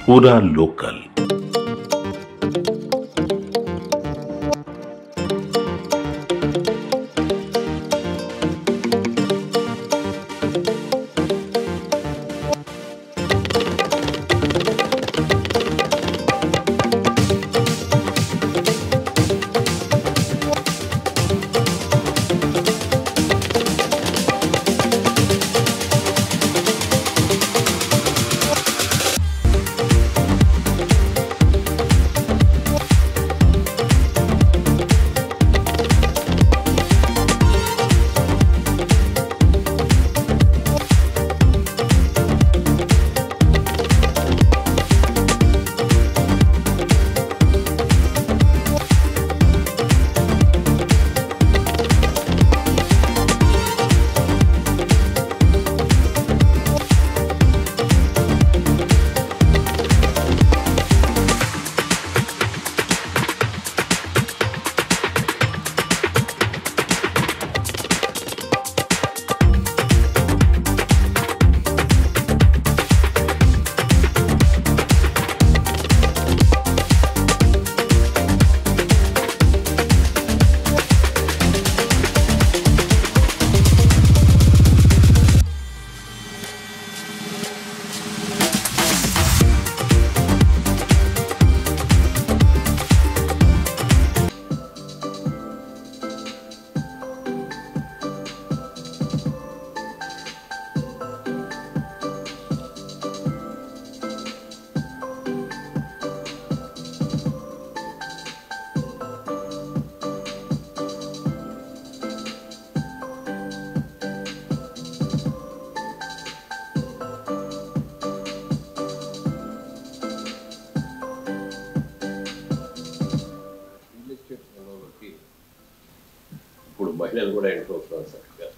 पूरा लोकल। ఇప్పుడు మహిళలు కూడా ఎంటర్ అవుతున్నారు చక్కగా.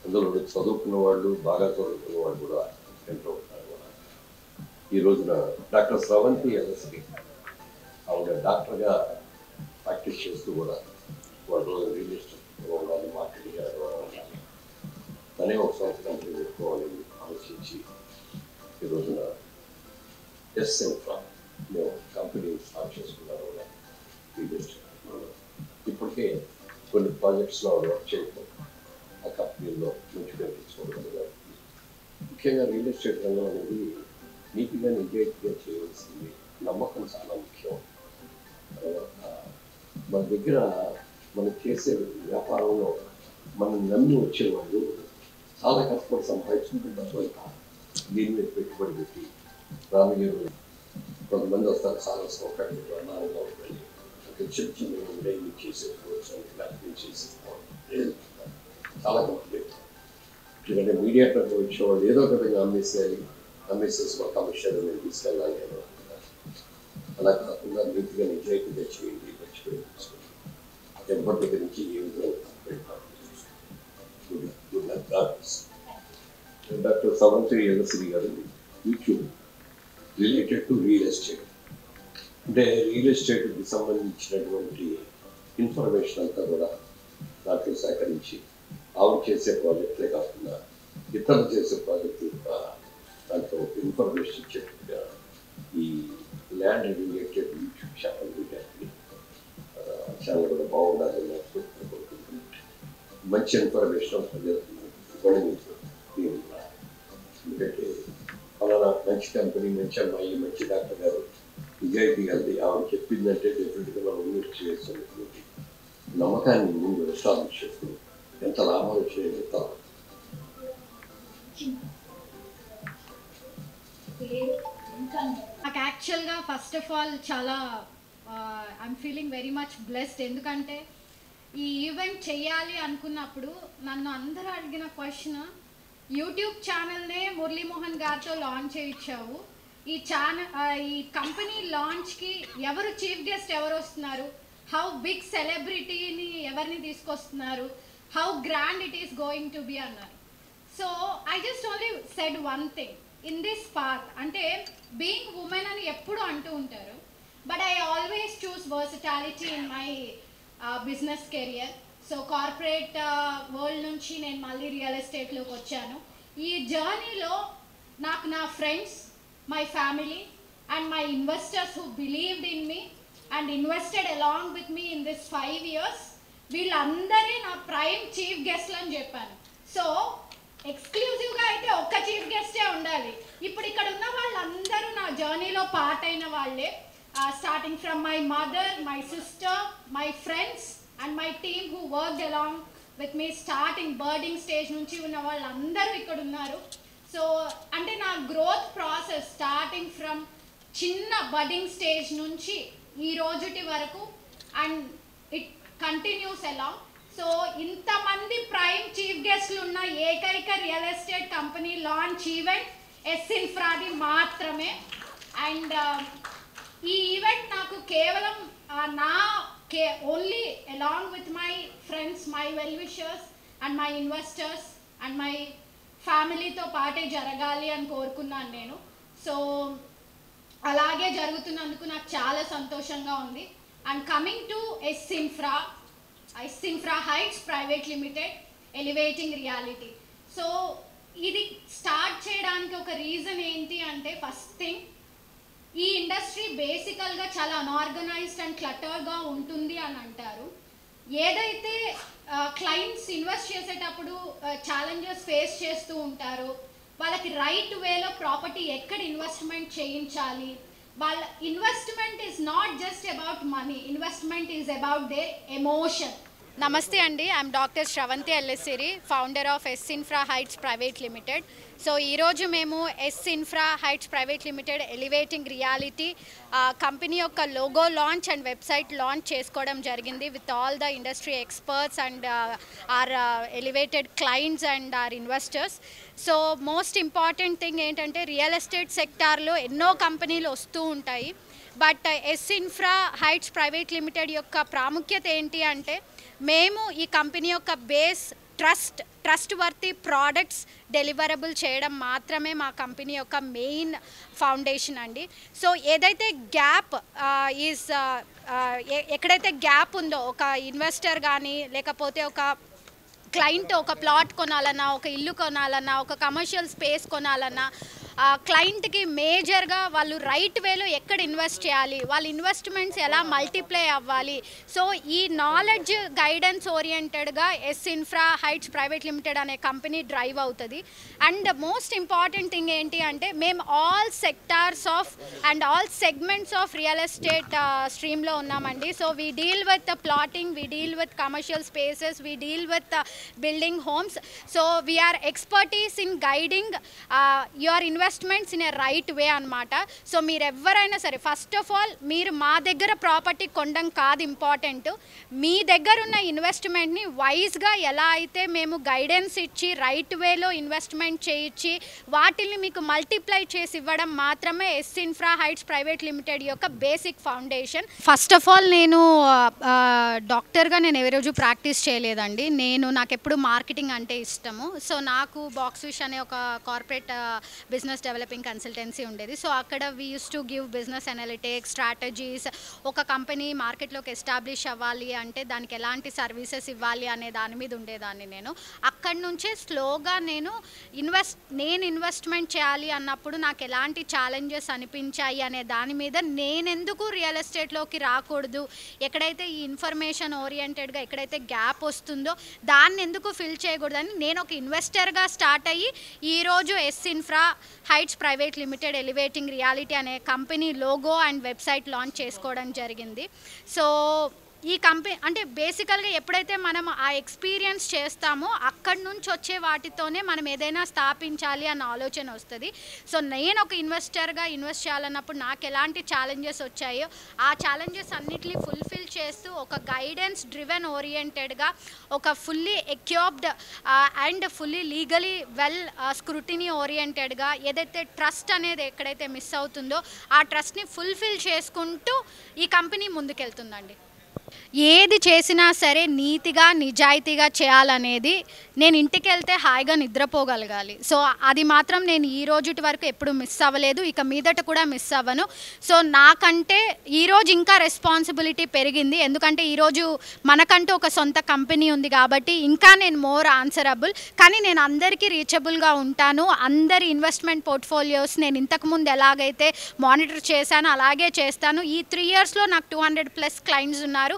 అందులో చదువుకున్న వాళ్ళు, బాగా చదువుకున్న వాళ్ళు కూడా ఎంటర్ అవుతున్నారు కూడా. ఈ రోజున డాక్టర్ స్రవంతి ఎల్ఎస్పి ఆవిడ డాక్టర్గా ప్రాక్టీస్ చేస్తూ కూడా వాళ్ళు రియల్ ఎస్టేట్ ఉండాలి, మార్కెటింగ్ ఉండాలి, తనే ఒక సొంత కంపెనీ పెట్టుకోవాలని ఆలోచించి ఈ రోజున ఎస్ఎన్ఫ్రా మేము కంపెనీ స్టార్ట్ చేసుకున్నారు కూడా రియల్ ఎస్టేట్. ఇప్పటికే కొన్ని ప్రాజెక్ట్స్లో వర్క్ చేయడం, ఆ కంపెనీలో మంచి పేరు తెచ్చుకోవడం. ముఖ్యంగా రియల్ ఎస్టేట్ రంగం అనేది నీట్గా నిజాయితీగా చేయవలసింది, నమ్మకం చాలా ముఖ్యం. మన దగ్గర మనం చేసే వ్యాపారంలో మనం నమ్మి వచ్చేవాళ్ళు చాలా కష్టపడి సంపాదించుకుంటున్నారు. దీని మీద పెట్టుబడి పెట్టి రామగిరి కొంతమంది వస్తారు, చాలా సౌకర్యంగా నాలుగుగా ఉంటుంది, చిన్న చిన్న డైలీ చేసేసుకోవచ్చు, చేసేస్తాం, చాలా కంప్లీట్. ఎందుకంటే మీడియాటర్లో వచ్చేవాళ్ళు ఏదో ఒక విధంగా అమ్మేసేసి ఒక కమిషన్ నేను తీసుకెళ్ళాలి అని అనుకుంటారు. అలా కాకుండా నీట్గా నిజాయితీగా చేయండి, మంచిగా తీసుకోండి. ఎవరి దగ్గర నుంచి ఏ విధంగా డాక్టర్ స్రవంతి ఎల్ఎస్పి గారు YouTube related to real estate, అంటే రియల్ ఎస్టేట్కి సంబంధించినటువంటి ఇన్ఫర్మేషన్ అంతా కూడా దాంట్లో సేకరించి ఆవిడ చేసే ప్రాజెక్టులే కాకుండా ఇతరులు చేసే ప్రాజెక్టులు కూడా దాంట్లో ఇన్ఫర్మేషన్ ఇచ్చేట్టుగా ఈ ల్యాండ్ రిలేటెడ్ యూట్యూబ్ ఛానల్ పెట్టాలి. ఛానల్ కూడా బాగుండాలి, మంచి ఇన్ఫర్మేషన్ ఇవ్వడం. ఎందుకంటే ఫలానా మంచి కంపెనీ, మంచి అమ్మాయి, మంచి డాక్టర్ గారు నిజాయితీ కలిది ఆవిడ చెప్పిందంటే డెఫినెట్గా మనం ఇన్వెస్ట్ చేస్తున్నటువంటి నమ్మకాన్ని ముందు ఎస్టాబ్లిష్ చేసుకుని ఎంత లాభాలు వచ్చాయో చెప్తాం. నాకు యాక్చువల్గా ఫస్ట్ ఆఫ్ ఆల్ చాలా I'm feeling very much blessed. ఎందుకంటే ఈ ఈవెంట్ చేయాలి అనుకున్నప్పుడు నన్ను అందరూ అడిగిన క్వశ్చన్, యూట్యూబ్ ఛానల్నే మురళీమోహన్ గారితో లాంచ్ చేయించావు, ఈ కంపెనీ లాంచ్కి ఎవరు చీఫ్ గెస్ట్ ఎవరు వస్తున్నారు, హౌ బిగ్ సెలబ్రిటీని ఎవరిని తీసుకొస్తున్నారు, how grand it is going to be అన్నారు. So I just only said one thing in this path, అంటే బీయింగ్ ఉమెన్ అని ఎప్పుడు అంటూ ఉంటారు, but I always choose versatility in my business career. So corporate world నుంచి నేను మళ్ళీ real ఎస్టేట్లోకి వచ్చాను. ఈ జర్నీలో నాకు నా friends, my family, and my investors who believed in me and invested along with me in this 5 years. వీళ్ళందరి నా ప్రైమ్ చీఫ్ గెస్ట్లు అని చెప్పాను. సో ఎక్స్క్లూజివ్గా అయితే ఒక్క చీఫ్ గెస్టే ఉండాలి. ఇప్పుడు ఇక్కడ ఉన్న వాళ్ళందరూ నా జర్నీలో పార్ట్ అయిన వాళ్ళే. Starting from my mother, my sister, my friends and my team who worked along with me starting budding stage నుంచి ఉన్న వాళ్ళందరూ ఇక్కడ ఉన్నారు. సో అంటే నా గ్రోత్ ప్రాసెస్ స్టార్టింగ్ ఫ్రమ్ చిన్న బడ్డింగ్ స్టేజ్ నుంచి ఈ రోజుటి వరకు and it continues along. So ఇంతమంది ప్రైమ్ చీఫ్ గెస్ట్లు ఉన్న ఏకైక real estate company launch event S ఇన్ఫ్రాది మాత్రమే. అండ్ ఈ ఈవెంట్ నాకు కేవలం only along with my friends, my well wishers and my investors and my ఫ్యామిలీతో పాటే జరగాలి అని కోరుకున్నాను నేను. సో అలాగే జరుగుతున్నందుకు నాకు చాలా సంతోషంగా ఉంది. And coming to S infra heights private limited elevating reality. So ఇది స్టార్ట్ చేయడానికి ఒక రీజన్ ఏంటి అంటే, ఫస్ట్ థింగ్ ఈ ఇండస్ట్రీ బేసికల్గా చాలా అన్ఆర్గనైజ్డ్ అండ్ క్లటర్గా ఉంటుంది అని అంటారు. ఏదైతే క్లయింట్స్ ఇన్వెస్ట్ చేసేటప్పుడు ఛాలెంజెస్ ఫేస్ చేస్తూ ఉంటారో, వాళ్ళకి రైట్ వేలో ప్రాపర్టీ ఎక్కడ ఇన్వెస్ట్మెంట్ చేయించాలి, వాళ్ళ investment is not just about money, investment is about their emotion. నమస్తే అండి, ఐఎమ్ డాక్టర్ శ్రవంతి ఎల్ఎస్సిరి, founder of S infra heights private Limited. So ఈరోజు మేము S infra heights private limited elevating reality company యొక్క logo launch and website launch చేసుకోవడం జరిగింది with all the industry experts and our elevated clients and our investors. So most important thing ఏంటంటే, real estate సెక్టార్లో ఎన్నో కంపెనీలు వస్తూ ఉంటాయి. But S infra heights private limited యొక్క ప్రాముఖ్యత ఏంటి అంటే, మేము ఈ కంపెనీ యొక్క base trustworthy products deliverable చేయడం మాత్రమే మా కంపెనీ యొక్క మెయిన్ ఫౌండేషన్ అండి. సో ఏదైతే గ్యాప్ ఎక్కడైతే గ్యాప్ ఉందో, ఒక ఇన్వెస్టర్ కానీ లేకపోతే ఒక క్లయింట్ ఒక ప్లాట్ కొనాలన్నా, ఒక ఇల్లు కొనాలన్నా, ఒక కమర్షియల్ స్పేస్ కొనాలన్నా, క్లయింట్కి మేజర్గా వాళ్ళు రైట్ వేలో ఎక్కడ ఇన్వెస్ట్ చేయాలి, వాళ్ళ ఇన్వెస్ట్మెంట్స్ ఎలా మల్టిప్లై అవ్వాలి. సో ఈ నాలెడ్జ్ గైడెన్స్ ఓరియంటెడ్గా S infra heights private Limited అనే కంపెనీ డ్రైవ్ అవుతుంది. అండ్ మోస్ట్ ఇంపార్టెంట్ థింగ్ ఏంటి అంటే, మేము all sectors of and all segments of real estate స్ట్రీమ్లో ఉన్నామండి. So we deal with plotting, we deal with commercial spaces, we deal with building homes. So we are expertise in guiding your investments in a right way అన్నమాట. So మీరు ఎవరైనా సరే, first of all మీరు మా దగ్గర property కొనడం కాదు important, మీ దగ్గర ఉన్న ఇన్వెస్ట్మెంట్ని వైజ్గా ఎలా అయితే మేము గైడెన్స్ ఇచ్చి రైట్ వేలో ఇన్వెస్ట్మెంట్ చేయించి వాటిని మీకు మల్టిప్లై చేసి ఇవ్వడం మాత్రమే S infra heights private limited యొక్క basic foundation. First of all నేను డాక్టర్గా నేను ఏ రోజు ప్రాక్టీస్ చేయలేదండి. నాకు ఎప్పుడు మార్కెటింగ్ అంటే ఇష్టము. సో నాకు బాక్స్ఫిష్ అనే ఒక కార్పొరేట్ బిజినెస్ డెవలపింగ్ కన్సల్టెన్సీ ఉండేది. సో అక్కడ we use to give business analytics strategies. ఒక కంపెనీ మార్కెట్లోకి ఎస్టాబ్లిష్ అవ్వాలి అంటే దానికి ఎలాంటి సర్వీసెస్ ఇవ్వాలి అనే దాని మీద ఉండేదాన్ని నేను. అక్కడి నుంచే స్లోగా నేను ఇన్వెస్ట్మెంట్ చేయాలి అన్నప్పుడు నాకు ఎలాంటి ఛాలెంజెస్ అనిపించాయి అనే దాని మీద, నేనెందుకు రియల్ ఎస్టేట్లోకి రాకూడదు, ఎక్కడైతే ఈ ఇన్ఫర్మేషన్ ఓరియంటెడ్గా ఎక్కడైతే గ్యాప్ వస్తుందో దాన్ని ఎందుకు ఫిల్ చేయకూడదని నేను ఒక ఇన్వెస్టర్గా స్టార్ట్ అయ్యి ఈరోజు S infra heights private limited elevating reality అనే company logo and website launch చేసుకోవడం జరిగింది. సో ఈ కంపెనీ అంటే బేసికల్గా ఎప్పుడైతే మనం ఆ ఎక్స్పీరియన్స్ చేస్తామో అక్కడి నుంచి వచ్చే వాటితోనే మనం ఏదైనా స్థాపించాలి అన్న ఆలోచన వస్తుంది. సో నేను ఒక ఇన్వెస్టర్గా ఇన్వెస్ట్ చేయాలన్నప్పుడు నాకు ఎలాంటి ఛాలెంజెస్ వచ్చాయో ఆ ఛాలెంజెస్ అన్నిటిని ఫుల్ఫిల్ చేస్తూ ఒక గైడెన్స్ డ్రివెన్ ఓరియంటెడ్గా, ఒక fully equipped and fully legally well scrutiny ఓరియంటెడ్గా ఏదైతే ట్రస్ట్ అనేది ఎక్కడైతే మిస్ అవుతుందో ఆ ట్రస్ట్ని ఫుల్ఫిల్ చేసుకుంటూ ఈ కంపెనీ ముందుకెళ్తుందండి. ఏది చేసినా సరే నీతిగా నిజాయితీగా చేయాలనేది, నేను ఇంటికి వెళ్తే హాయిగా నిద్రపోగలగాలి. సో అది మాత్రం నేను ఈ రోజుటి వరకు ఎప్పుడు మిస్ అవ్వలేదు, ఇక మీదట కూడా మిస్ అవ్వను. సో నాకంటే ఈరోజు ఇంకా రెస్పాన్సిబిలిటీ పెరిగింది, ఎందుకంటే ఈరోజు మనకంటూ ఒక సొంత కంపెనీ ఉంది కాబట్టి ఇంకా నేను మోర్ ఆన్సరబుల్. కానీ నేను అందరికీ రీచబుల్గా ఉంటాను. అందరి ఇన్వెస్ట్మెంట్ పోర్ట్ఫోలియోస్ నేను ఇంతకుముందు ఎలాగైతే మానిటర్ చేశానో అలాగే చేస్తాను. ఈ 3 ఇయర్స్లో నాకు 200+ క్లయింట్స్ ఉన్నారు.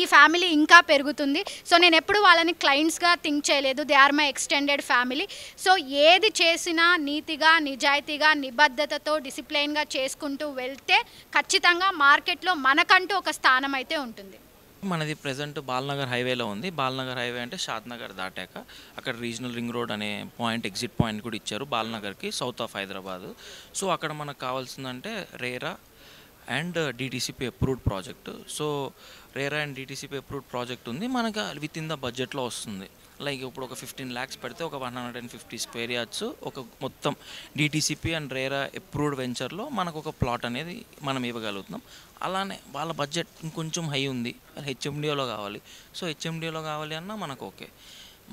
ఈ ఫ్యామిలీ ఇంకా పెరుగుతుంది. సో నేను ఎప్పుడు వాళ్ళని క్లయింట్స్గా థింక్ చేయలేదు, they are my extended family. So ఏది చేసినా నీతిగా నిజాయితీగా నిబద్ధతతో డిసిప్లైన్గా చేసుకుంటూ వెళ్తే ఖచ్చితంగా మార్కెట్లో మనకంటూ ఒక స్థానం అయితే ఉంటుంది. మనది ప్రెజెంట్ బాల్నగర్ హైవేలో ఉంది. బాల్నగర్ హైవే అంటే షాద్నగర్ దాటాక అక్కడ రీజనల్ రింగ్ రోడ్ అనే పాయింట్, ఎగ్జిట్ పాయింట్ కూడా ఇచ్చారు బాల్నగర్కి, సౌత్ ఆఫ్ హైదరాబాద్. సో అక్కడ మనకు కావాల్సిందంటే RERA and DTCP approved project. So RERA and DTCP approved project ఉంది, మనకు విత్ ఇన్ ద బడ్జెట్లో వస్తుంది. లైక్ ఇప్పుడు ఒక 15 lakhs పెడితే ఒక 150 స్క్వేర్ యార్డ్స్ ఒక మొత్తం డిటీసీపీ అండ్ రేరా అప్రూవ్డ్ వెంచర్లో మనకు ఒక ప్లాట్ అనేది మనం ఇవ్వగలుగుతున్నాం. అలానే వాళ్ళ బడ్జెట్ ఇంకొంచెం హై ఉంది, హెచ్ఎండిఓలో కావాలి. సో హెచ్ఎండిఓలో కావాలి అన్నా మనకు ఓకే.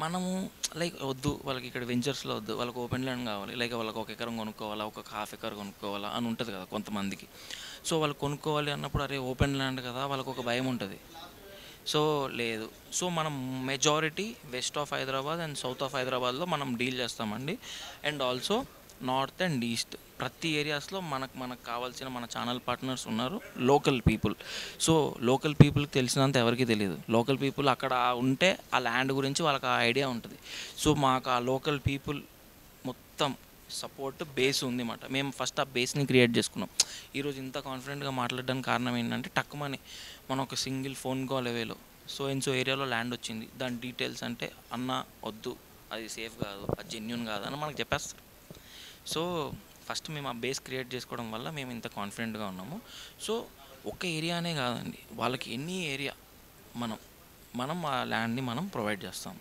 మనము లైక్ వద్దు వాళ్ళకి ఇక్కడ వెంచర్స్లో వద్దు, వాళ్ళకి ఓపెన్ ల్యాండ్ కావాలి, లైక్ వాళ్ళకి 1 ఎకరం కొనుక్కోవాలా, ఒక 1/2 ఎకర్ కొనుక్కోవాలా అని ఉంటుంది కదా కొంతమందికి. సో వాళ్ళు కొనుక్కోవాలి అన్నప్పుడు అరే ఓపెన్ ల్యాండ్ కదా, వాళ్ళకు ఒక భయం ఉంటుంది. సో లేదు, సో మనం majority west of Hyderabad and south of హైదరాబాద్లో మనం డీల్ చేస్తామండి. And also north and east ప్రతి ఏరియాస్లో మనకు కావాల్సిన మన ఛానల్ పార్ట్నర్స్ ఉన్నారు, లోకల్ పీపుల్. సో లోకల్ పీపుల్కి తెలిసినంత ఎవరికి తెలియదు. లోకల్ పీపుల్ అక్కడ ఉంటే ఆ ల్యాండ్ గురించి వాళ్ళకి ఆ ఐడియా ఉంటుంది. సో మాకు ఆ లోకల్ పీపుల్ మొత్తం సపోర్ట్ బేస్ ఉంది అన్నమాట. మేము ఫస్ట్ ఆ బేస్ని క్రియేట్ చేసుకున్నాం. ఈరోజు ఇంత కాన్ఫిడెంట్గా మాట్లాడడానికి కారణం ఏంటంటే టక్కుమని మనం ఒక సింగిల్ ఫోన్ కాల్ అవేలో సో ఏరియాలో ల్యాండ్ వచ్చింది, దాని డీటెయిల్స్ అంటే అన్న వద్దు, అది సేఫ్ కాదు, అది జెన్యూన్ కాదు అని మనకు చెప్పేస్తారు. సో ఫస్ట్ మేము ఆ బేస్ క్రియేట్ చేసుకోవడం వల్ల మేము ఇంత కాన్ఫిడెంట్గా ఉన్నాము. సో ఒక ఏరియానే కాదండి, వాళ్ళకి ఎన్ని ఏరియా మనం ఆ ల్యాండ్ని మనం ప్రొవైడ్ చేస్తాం.